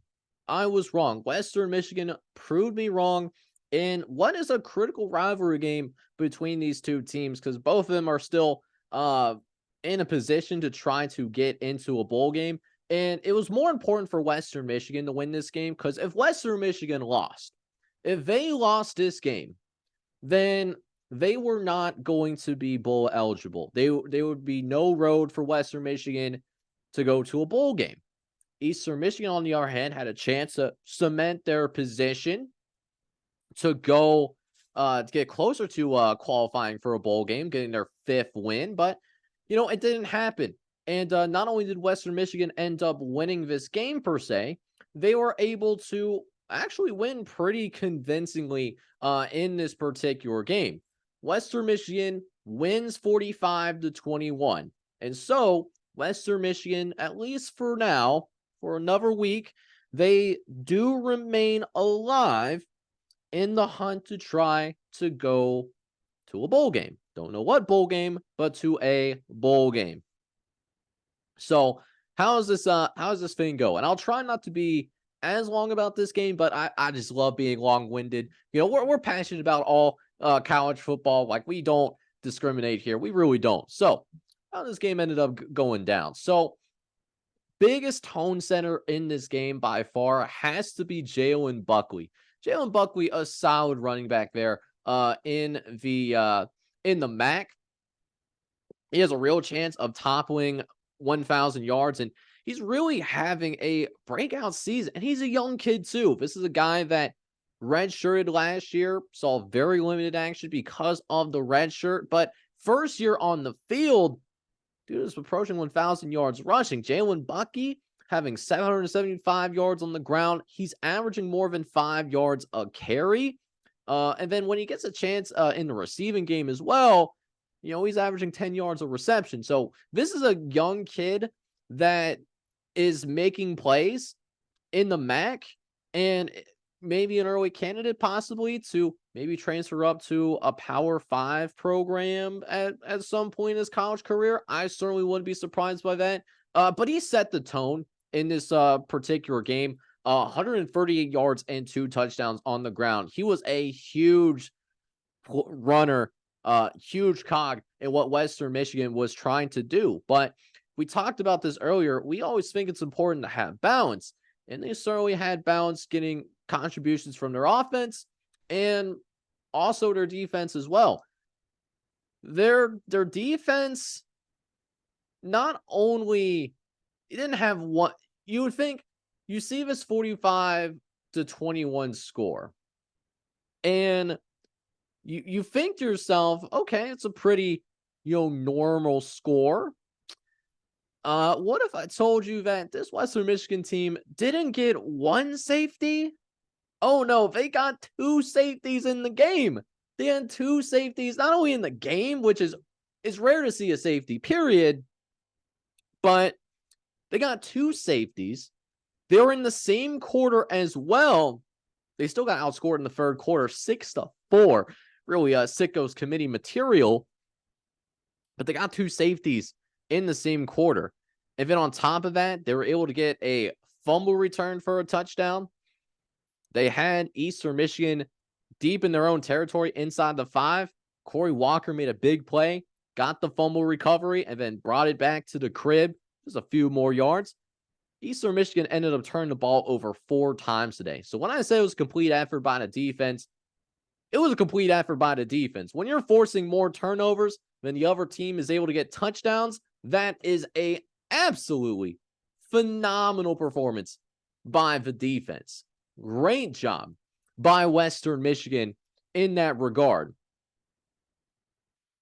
I was wrong. Western Michigan proved me wrong in what is a critical rivalry game between these two teams, because both of them are still in a position to try to get into a bowl game. And it was more important for Western Michigan to win this game, because if Western Michigan lost, if they lost this game, then they were not going to be bowl eligible. They would be no road for Western Michigan to go to a bowl game. Eastern Michigan, on the other hand, had a chance to cement their position to go to get closer to qualifying for a bowl game, getting their 5th win. But, it didn't happen. And not only did Western Michigan end up winning this game per se, they were able to actually win pretty convincingly in this particular game. Western Michigan wins 45-21. And so Western Michigan, at least for now, for another week, they do remain alive in the hunt to try to go to a bowl game. Don't know what bowl game, but to a bowl game. So how is this thing go? And I'll try not to be as long about this game, but I just love being long-winded. We're passionate about all college football. Like, we don't discriminate here. We really don't. So how this game ended up going down. So biggest tone center in this game by far has to be Jalen Buckley. Jalen Buckley, a solid running back there in the MAC. He has a real chance of toppling 1,000 yards, and he's really having a breakout season. And he's a young kid too. This is a guy that redshirted last year, saw very limited action because of the red shirt, but first year on the field, dude is approaching 1,000 yards rushing. Jalen Buckley having 775 yards on the ground. He's averaging more than 5 yards a carry. And then when he gets a chance in the receiving game as well, he's averaging 10 yards of reception. So this is a young kid that is making plays in the MAC, and maybe an early candidate possibly to maybe transfer up to a Power 5 program at some point in his college career. I certainly wouldn't be surprised by that. But he set the tone in this particular game. 138 yards and 2 touchdowns on the ground. He was a huge runner, huge cog in what Western Michigan was trying to do. But we talked about this earlier. We always think it's important to have balance, and they certainly had balance, getting contributions from their offense and also their defense as well. Their defense, not only, it didn't have one. You would think, you see this 45-21 score, and you think to yourself, okay, it's a pretty normal score. What if I told you that this Western Michigan team didn't get one safety? Oh no, they got 2 safeties in the game. They had 2 safeties, not only in the game, which is rare to see a safety, period, but they got 2 safeties. They were in the same quarter as well. They still got outscored in the third quarter, 6-4. Really, Sicko's committee material. But they got 2 safeties in the same quarter. And then on top of that, they were able to get a fumble return for a touchdown. They had Eastern Michigan deep in their own territory inside the 5. Corey Walker made a big play, got the fumble recovery, and then brought it back to the crib. Just a few more yards. Eastern Michigan ended up turning the ball over 4 times today. So when I say it was a complete effort by the defense, it was a complete effort by the defense. When you're forcing more turnovers than the other team is able to get touchdowns, that is a absolutely phenomenal performance by the defense. Great job by Western Michigan in that regard.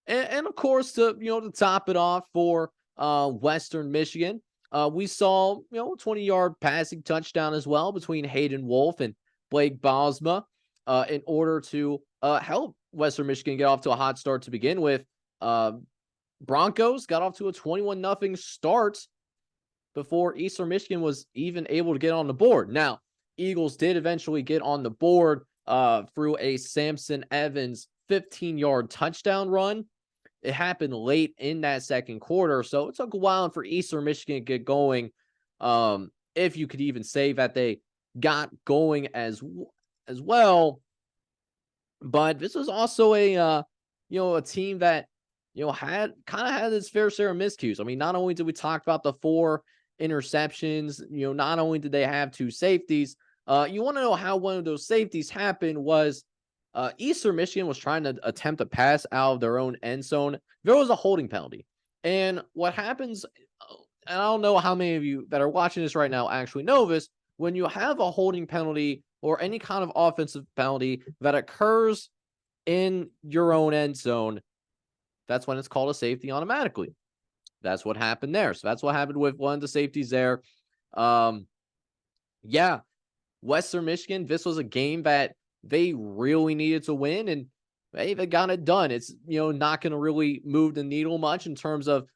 And of course, to top it off for Western Michigan, we saw, a 20-yard passing touchdown as well between Hayden Wolf and Blake Bosma in order to help Western Michigan get off to a hot start to begin with. Broncos got off to a 21-0 start before Eastern Michigan was even able to get on the board. Now, Eagles did eventually get on the board through a Samson Evans 15-yard touchdown run. it happened late in that second quarter, so it took a while for Eastern Michigan to get going. If you could even say that they got going as well. But this was also a team that had kind of had its fair share of miscues. I mean, not only did we talk about the 4 interceptions, not only did they have 2 safeties. You want to know how one of those safeties happened was Eastern Michigan was trying to attempt a pass out of their own end zone. There was a holding penalty. And what happens, and I don't know how many of you that are watching this right now actually know this, when you have a holding penalty or any kind of offensive penalty that occurs in your own end zone, that's when it's called a safety automatically. That's what happened there. So that's what happened with one of the safeties there. Yeah, Western Michigan, this was a game that they really needed to win, and they got it done. It's not going to really move the needle much in terms of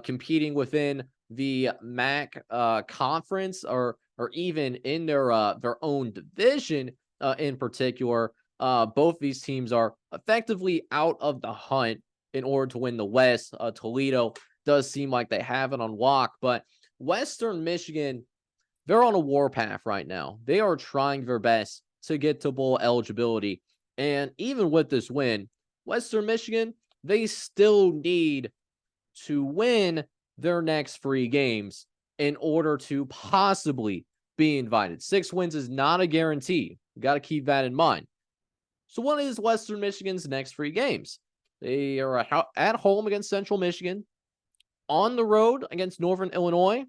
competing within the MAC conference or even in their own division in particular. Both these teams are effectively out of the hunt in order to win the West. Toledo does seem like they have it on lock, but Western Michigan, they're on a warpath right now. They are trying their best to get to bowl eligibility. And even with this win, Western Michigan, they still need to win their next 3 games in order to possibly be invited. 6 wins is not a guarantee. You got to keep that in mind. So what is Western Michigan's next 3 games? They are at home against Central Michigan, on the road against Northern Illinois,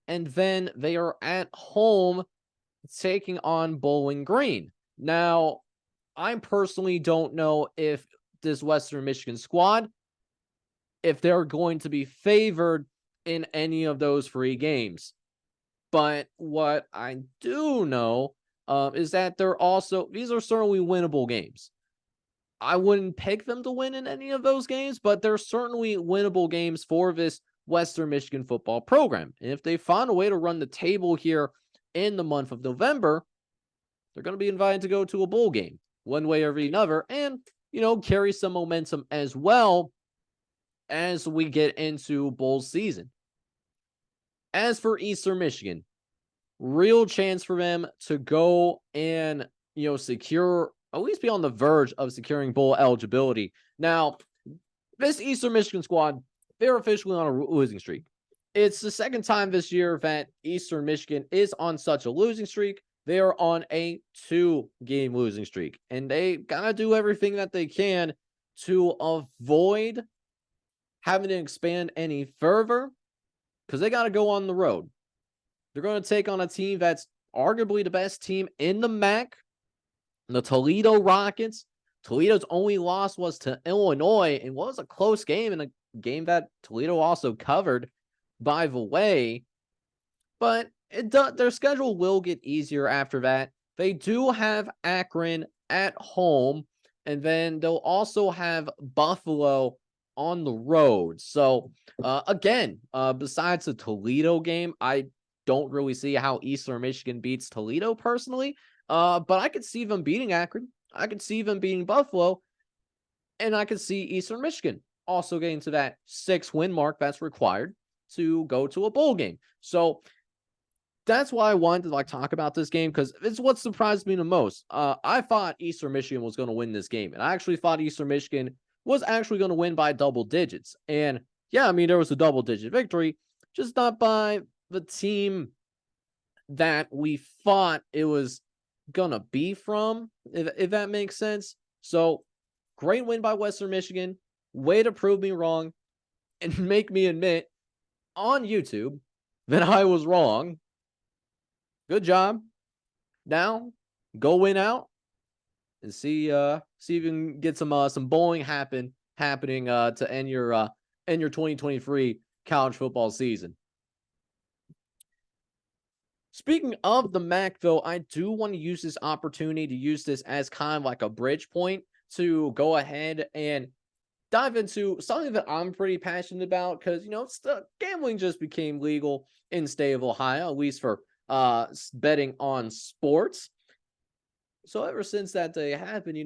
and then they are at home taking on Bowling Green. Now, I personally don't know if this Western Michigan squad, if they're going to be favored in any of those 3 games. But what I do know is that these are certainly winnable games. I wouldn't pick them to win in any of those games, but they're certainly winnable games for this Western Michigan football program. And if they find a way to run the table here in the month of November, they're going to be invited to go to a bowl game one way or another and, carry some momentum as well as we get into bowl season. As for Eastern Michigan, real chance for them to go and, secure, at least be on the verge of securing bowl eligibility. Now, this Eastern Michigan squad, they're officially on a losing streak. It's the second time this year that Eastern Michigan is on such a losing streak. They are on a 2-game losing streak, and they gotta do everything that they can to avoid having to expand any further because they got to go on the road. They're going to take on a team that's arguably the best team in the MAC, the Toledo Rockets. Toledo's only loss was to Illinois and was a close game, and a game that Toledo also covered, by the way. But their schedule will get easier after that. They do have Akron at home, and then they'll also have Buffalo on the road. So, again, besides the Toledo game, I don't really see how Eastern Michigan beats Toledo personally, but I could see them beating Akron. I could see them beating Buffalo, and I could see Eastern Michigan also getting to that 6-win mark that's required to go to a bowl game. So that's why I wanted to talk about this game, because it's what surprised me the most. I thought Eastern Michigan was going to win this game, and I actually thought Eastern Michigan was actually going to win by double digits. And yeah, I mean, there was a double-digit victory, just not by the team that we thought it was gonna be from, if that makes sense. So great win by Western Michigan. Way to prove me wrong and make me admit on YouTube that I was wrong. Good job. Now go win out and see if you can get some bowling happening to end your 2023 college football season. Speaking of the MAC, though, I do want to use this opportunity to use this as kind of like a bridge point to go ahead and dive into something that I'm pretty passionate about, because, gambling just became legal in the state of Ohio, at least for betting on sports. So ever since that day happened,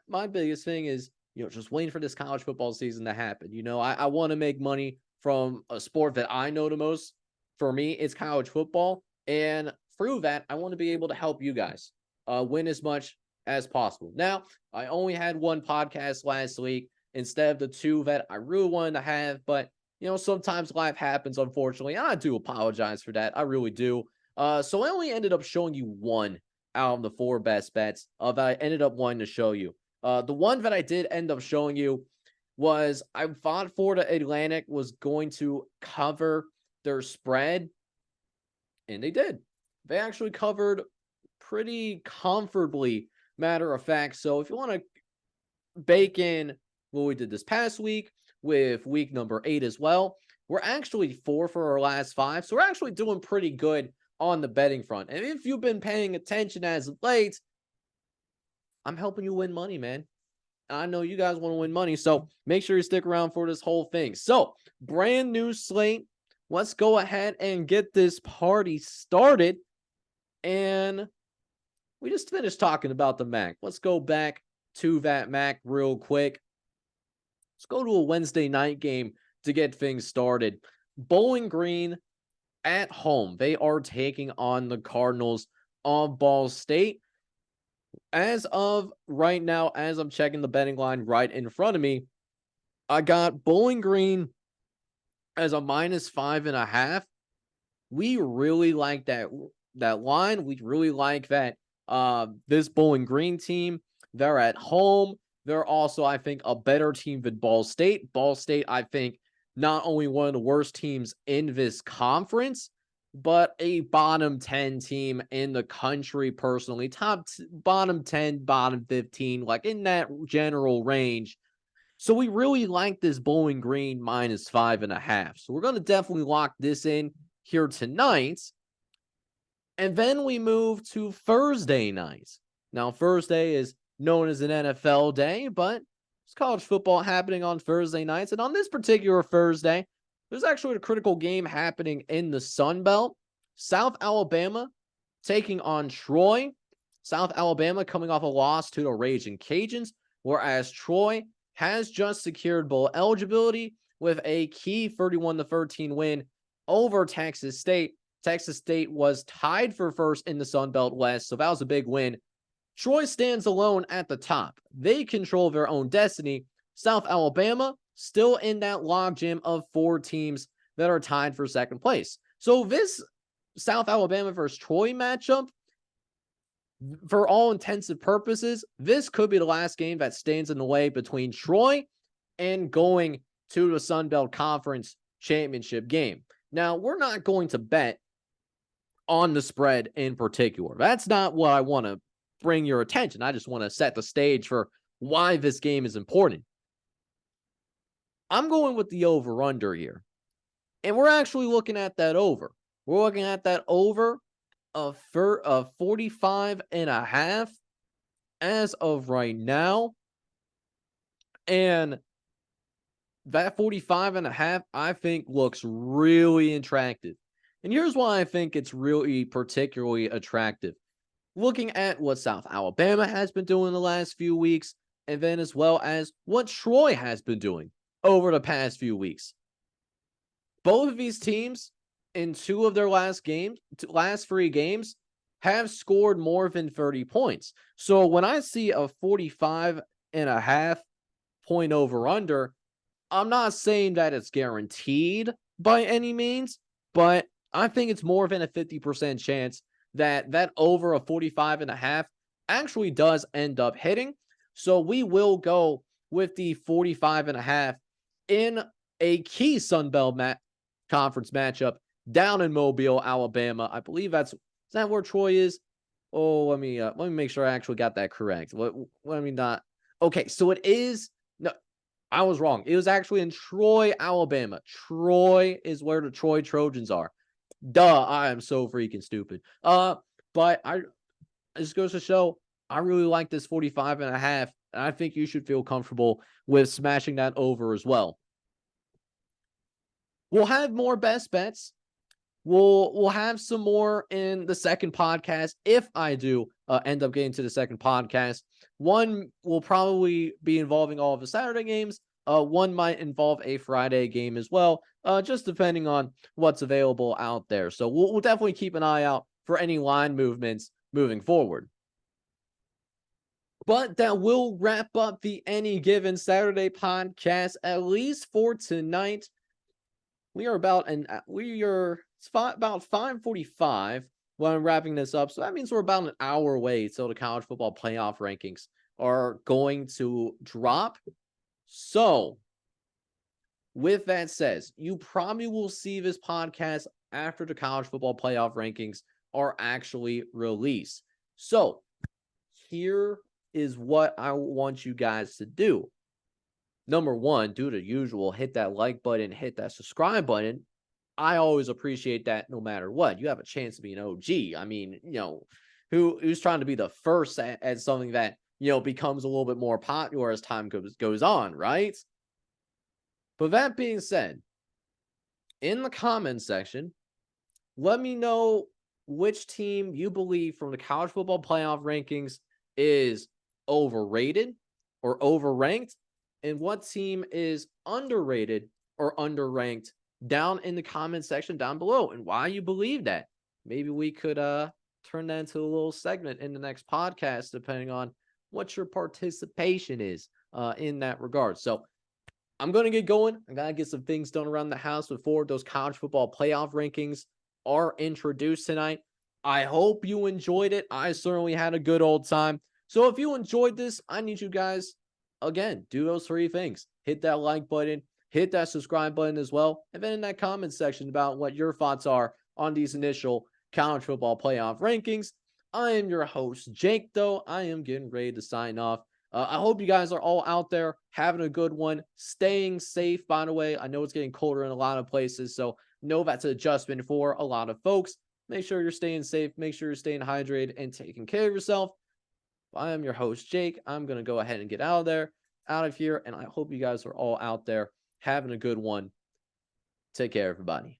my biggest thing is just waiting for this college football season to happen. I want to make money from a sport that I know the most. For me, it's college football. And through that, I want to be able to help you guys win as much as possible. Now, I only had one podcast last week instead of the two that I really wanted to have, but sometimes life happens, unfortunately, and I do apologize for that. I really do. So I only ended up showing you one out of the 4 best bets that I ended up wanting to show you. The one that I did end up showing you was I thought Florida Atlantic was going to cover their spread, and they did. They actually covered pretty comfortably, matter of fact. So if you want to bake in what we did this past week with week number 8 as well, we're actually 4 for our last 5. So we're actually doing pretty good on the betting front. And if you've been paying attention as of late, I'm helping you win money, man. I know you guys want to win money, so make sure you stick around for this whole thing. So, brand new slate. Let's go ahead and get this party started. And we just finished talking about the MAC. Let's go back to that MAC real quick. Let's go to a Wednesday night game to get things started. Bowling Green at home. They are taking on the Cardinals of Ball State. As of right now, as I'm checking the betting line right in front of me, I got Bowling Green as a -5.5. We really like that line. We really like that this Bowling Green team. They're at home. They're also, I think, a better team than Ball State. Ball State, I think, not only one of the worst teams in this conference, but a bottom 10 team in the country personally. Bottom 10, bottom 15, like in that general range. So we really like this Bowling Green -5.5. So we're going to definitely lock this in here tonight. And then we move to Thursday night. Now, Thursday is known as an NFL day, but it's college football happening on Thursday nights. And on this particular Thursday, there's actually a critical game happening in the Sun Belt. South Alabama taking on Troy. South Alabama coming off a loss to the Raging Cajuns, whereas Troy has just secured bowl eligibility with a key 31-13 win over Texas State. Texas State was tied for first in the Sun Belt West, so that was a big win. Troy stands alone at the top. They control their own destiny. South Alabama still in that logjam of 4 teams that are tied for second place. So this South Alabama versus Troy matchup, for all intensive purposes, this could be the last game that stands in the way between Troy and going to the Sun Belt Conference championship game. Now, we're not going to bet on the spread in particular. That's not what I want to bring your attention. I just want to set the stage for why this game is important. I'm going with the over-under here. And we're actually looking at that over. We're looking at that over of 45.5 as of right now. And that 45.5, I think, looks really attractive. And here's why I think it's really particularly attractive. Looking at what South Alabama has been doing the last few weeks, and then as well as what Troy has been doing over the past few weeks. Both of these teams in 2 of their last 3 games have scored more than 30 points. So when I see a 45.5 point over under, I'm not saying that it's guaranteed by any means, but I think it's more than a 50% chance that over a 45.5 actually does end up hitting. So we will go with the 45.5 in a key Sun Belt Conference matchup down in Mobile, Alabama. I believe is that where Troy is? Oh, let me make sure I actually got that correct. Let me not. Okay, so it is. No, I was wrong. It was actually in Troy, Alabama. Troy is where the Troy Trojans are. Duh, I am so freaking stupid. But this goes to show I really like this 45.5, and I think you should feel comfortable with smashing that over as well. We'll have more best bets We'll have some more in the second podcast if I do end up getting to the second podcast. One will probably be involving all of the Saturday games. One might involve a Friday game as well, just depending on what's available out there. So we'll definitely keep an eye out for any line movements moving forward. But that will wrap up the Any Given Saturday podcast, at least for tonight. We are about about 5:45 when I'm wrapping this up. So that means we're about an hour away till the college football playoff rankings are going to drop. So with that said, you probably will see this podcast after the college football playoff rankings are actually released. So here is what I want you guys to do. Number one, do the usual, hit that like button, hit that subscribe button. I always appreciate that no matter what. You have a chance to be an OG. I mean, who's trying to be the first at something that, becomes a little bit more popular as time goes on, right? But that being said, in the comments section, let me know which team you believe from the college football playoff rankings is overrated or overranked, and what team is underrated or underranked down in the comment section down below, and why you believe that. Maybe we could turn that into a little segment in the next podcast, depending on what your participation is in that regard. So I'm going to get going. I got to get some things done around the house before those college football playoff rankings are introduced tonight. I hope you enjoyed it. I certainly had a good old time. So if you enjoyed this, I need you guys, again, do those three things. Hit that like button, hit that subscribe button as well, and then in that comment section about what your thoughts are on these initial college football playoff rankings. I am your host, Jake, though. I am getting ready to sign off. I hope you guys are all out there having a good one, staying safe, by the way. I know it's getting colder in a lot of places, so know that's an adjustment for a lot of folks. Make sure you're staying safe, make sure you're staying hydrated and taking care of yourself. I am your host, Jake. I'm going to go ahead and get out of here, and I hope you guys are all out there having a good one. Take care, everybody.